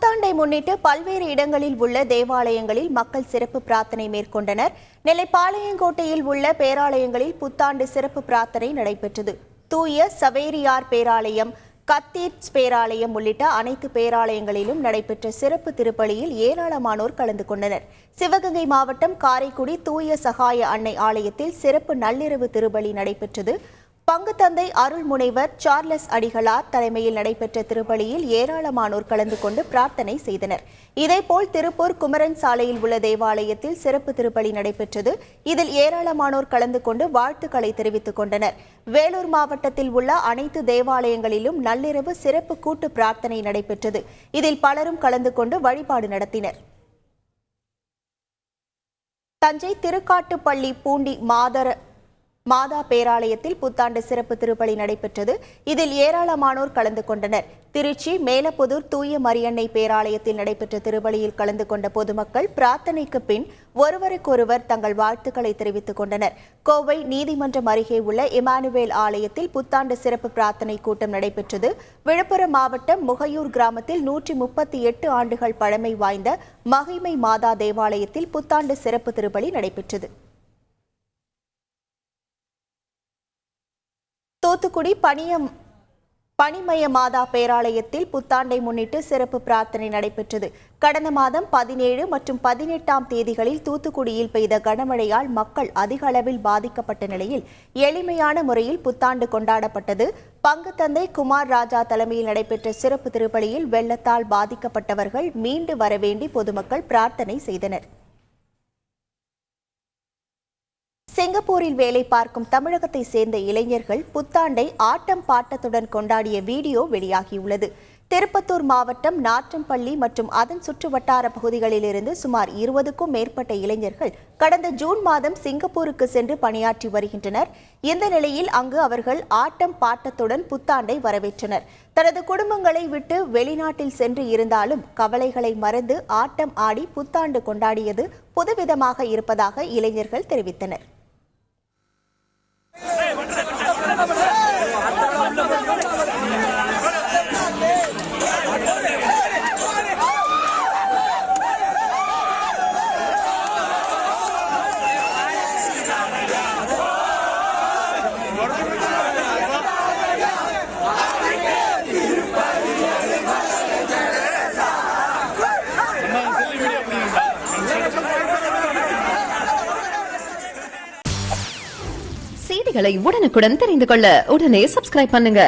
புத்தாண்டை முன்னிட்டு பல்வேறு இடங்களில் உள்ள தேவாலயங்களில் மக்கள் சிறப்பு பிரார்த்தனை மேற்கொண்டனர். நெல்லை பாளையங்கோட்டையில் உள்ள பேராலயங்களில் புத்தாண்டு சிறப்பு பிரார்த்தனை நடைபெற்றது. தூய சவேரியார் பேராலயம், கத்தீர்ஸ் பேராலயம் உள்ளிட்ட அனைத்து பேராலயங்களிலும் நடைபெற்ற சிறப்பு திருப்பலியில் ஏராளமானோர் கலந்து கொண்டனர். சிவகங்கை மாவட்டம் காரைக்குடி தூய சகாய அன்னை ஆலயத்தில் சிறப்பு நள்ளிரவு திருப்பலி நடைபெற்றது. பங்குத்தந்தை அருள்முனைவர் சார்லஸ் அடிகளார் தலைமையில் நடைபெற்ற திருப்பலியில் ஏராளமானோர் கலந்து கொண்டு பிரார்த்தனை செய்தனர். இதேபோல் திருப்பூர் குமரன் சாலையில் உள்ள தேவாலயத்தில் சிறப்பு திருப்பலி நடைபெற்றது. இதில் ஏராளமானோர் கலந்து கொண்டு வாழ்த்துக்களை தெரிவித்துக் கொண்டனர். வேலூர் மாவட்டத்தில் உள்ள அனைத்து தேவாலயங்களிலும் நள்ளிரவு சிறப்பு கூட்டு பிரார்த்தனை நடைபெற்றது. இதில் பலரும் கலந்து கொண்டு வழிபாடு நடத்தினர். தஞ்சை திருக்காட்டுப்பள்ளி பூண்டி மாதா பேராலயத்தில் புத்தாண்டு சிறப்பு திருப்பலி நடைபெற்றது. இதில் ஏராளமானோர் கலந்து கொண்டனர். திருச்சி மேலப்புதூர் தூய மரியன்னை பேராலயத்தில் நடைபெற்ற திருப்பலியில் கலந்து கொண்ட பொதுமக்கள் பிரார்த்தனைக்கு பின் ஒருவருக்கொருவர் தங்கள் வாழ்த்துக்களை தெரிவித்துக் கொண்டனர். கோவை நீதிமன்றம் அருகே உள்ள இமானுவேல் ஆலயத்தில் புத்தாண்டு சிறப்பு பிரார்த்தனை கூட்டம் நடைபெற்றது. விழுப்புரம் மாவட்டம் முகையூர் கிராமத்தில் 138 ஆண்டுகள் பழமை வாய்ந்த மகிமை மாதா தேவாலயத்தில் புத்தாண்டு சிறப்பு திருப்பலி நடைபெற்றது. தூத்துக்குடி பனிமய மாதா பேராலயத்தில் புத்தாண்டை முன்னிட்டு சிறப்பு பிரார்த்தனை நடைபெற்றது. கடந்த மாதம் 17 மற்றும் 18ஆம் தேதிகளில் தூத்துக்குடியில் பெய்த கனமழையால் மக்கள் அதிக அளவில் பாதிக்கப்பட்ட நிலையில் எளிமையான முறையில் புத்தாண்டு கொண்டாடப்பட்டது. பங்குத்தந்தை குமார் ராஜா தலைமையில் நடைபெற்ற சிறப்பு திருப்பலியில் வெள்ளத்தால் பாதிக்கப்பட்டவர்கள் மீண்டு வரவேண்டி பொதுமக்கள் பிரார்த்தனை செய்தனர். சிங்கப்பூரில் வேலை பார்க்கும் தமிழகத்தை சேர்ந்த இளைஞர்கள் புத்தாண்டை ஆட்டம் பாட்டத்துடன் கொண்டாடிய வீடியோ வெளியாகியுள்ளது. திருப்பத்தூர் மாவட்டம் நாற்றம்பள்ளி மற்றும் அதன் சுற்றுவட்டார பகுதிகளிலிருந்து சுமார் 20க்கும் மேற்பட்ட இளைஞர்கள் கடந்த ஜூன் மாதம் சிங்கப்பூருக்கு சென்று பணியாற்றி வருகின்றனர். இந்த நிலையில் அங்கு அவர்கள் ஆட்டம் பாட்டத்துடன் புத்தாண்டை வரவேற்றனர். தனது குடும்பங்களை விட்டு வெளிநாட்டில் சென்று இருந்தாலும் கவலைகளை மறந்து ஆட்டம் ஆடி புத்தாண்டு கொண்டாடியது புதுவிதமாக இருப்பதாக இளைஞர்கள் தெரிவித்தனர். செய்திகளை உடனுக்குடன் தெரிந்து கொள்ள உடனே சப்ஸ்கிரைப் பண்ணுங்க.